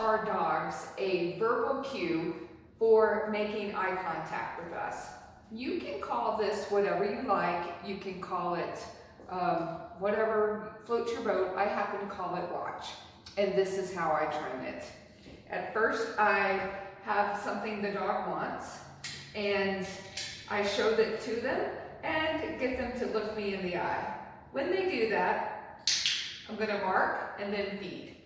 our dogs a verbal cue for making eye contact with us. You can call this whatever you like. You can call it whatever floats your boat. I happen to call it watch. And this is how I train it. At first, I have something the dog wants, and I show that to them and get them to look me in the eye. When they do that, I'm going to mark and then feed.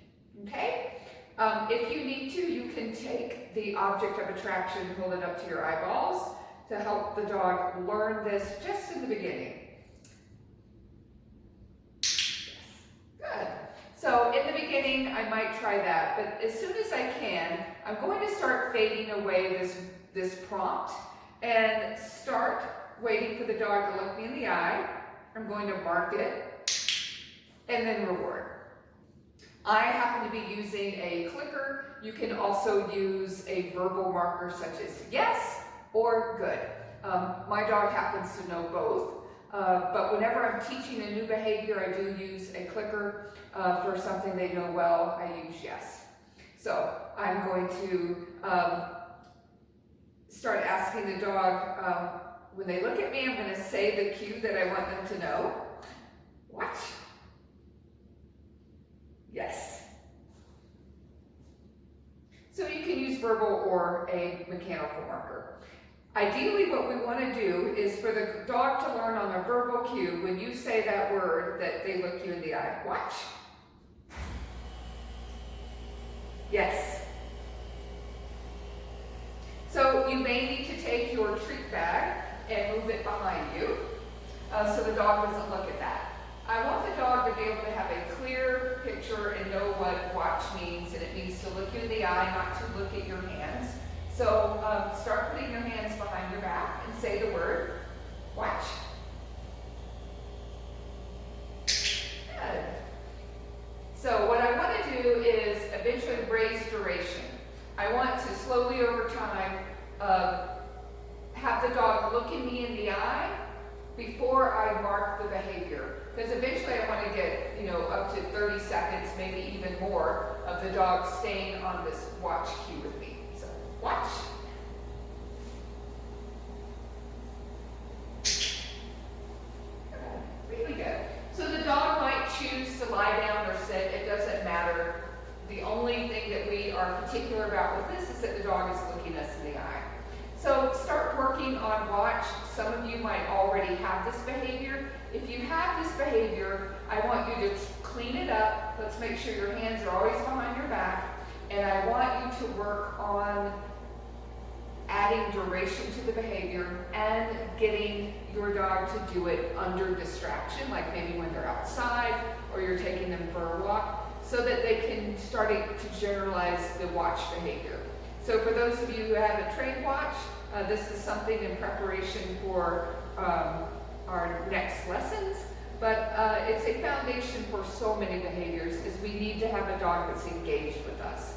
Okay? If you need to, you can take the object of attraction and hold it up to your eyeballs to help the dog learn this just in the beginning. Yes. Good. So in the beginning, I might try that, but as soon as I can, I'm going to start fading away this prompt and start waiting for the dog to look me in the eye. I'm going to mark it and then reward. I happen to be using a clicker. You can also use a verbal marker such as yes or good. My dog happens to know both, but whenever I'm teaching a new behavior, I do use a clicker. For something they know well, I use yes. So I'm going to start asking the dog, when they look at me, I'm going to say the cue that I want them to know. Watch. Yes. So you can use verbal or a mechanical marker. Ideally, what we want to do is for the dog to learn on a verbal cue, when you say that word, that they look you in the eye. Watch. Yes. So you may need to take your treat bag and move it behind you so the dog doesn't look at that. I want the dog to be able to have a clear picture and know what watch means, and it means to look you in the eye, not to look at your hands. So start putting your hands behind your back and say the word, watch. Good. So what I want to do is eventually raise duration. I want to slowly over time have the dog looking me in the eye before I mark the behavior. Because eventually I want to get, up to 30 seconds, maybe even more, of the dog staying on this watch cue with me. So, watch. Really good. So the dog might choose to lie down or sit. It doesn't matter. The only thing that we are particular about with this is that the dog is looking us in the eye. So start working on watch. Some of you might already have this behavior. If you have this behavior, I want you to clean it up. Let's make sure your hands are always behind your back. And I want you to work on adding duration to the behavior and getting your dog to do it under distraction, like maybe when they're outside or you're taking them for a walk, so that they can start to generalize the watch behavior. So for those of you who haven't trained watch, this is something in preparation for our next lessons, but it's a foundation for so many behaviors, is we need to have a dog that's engaged with us.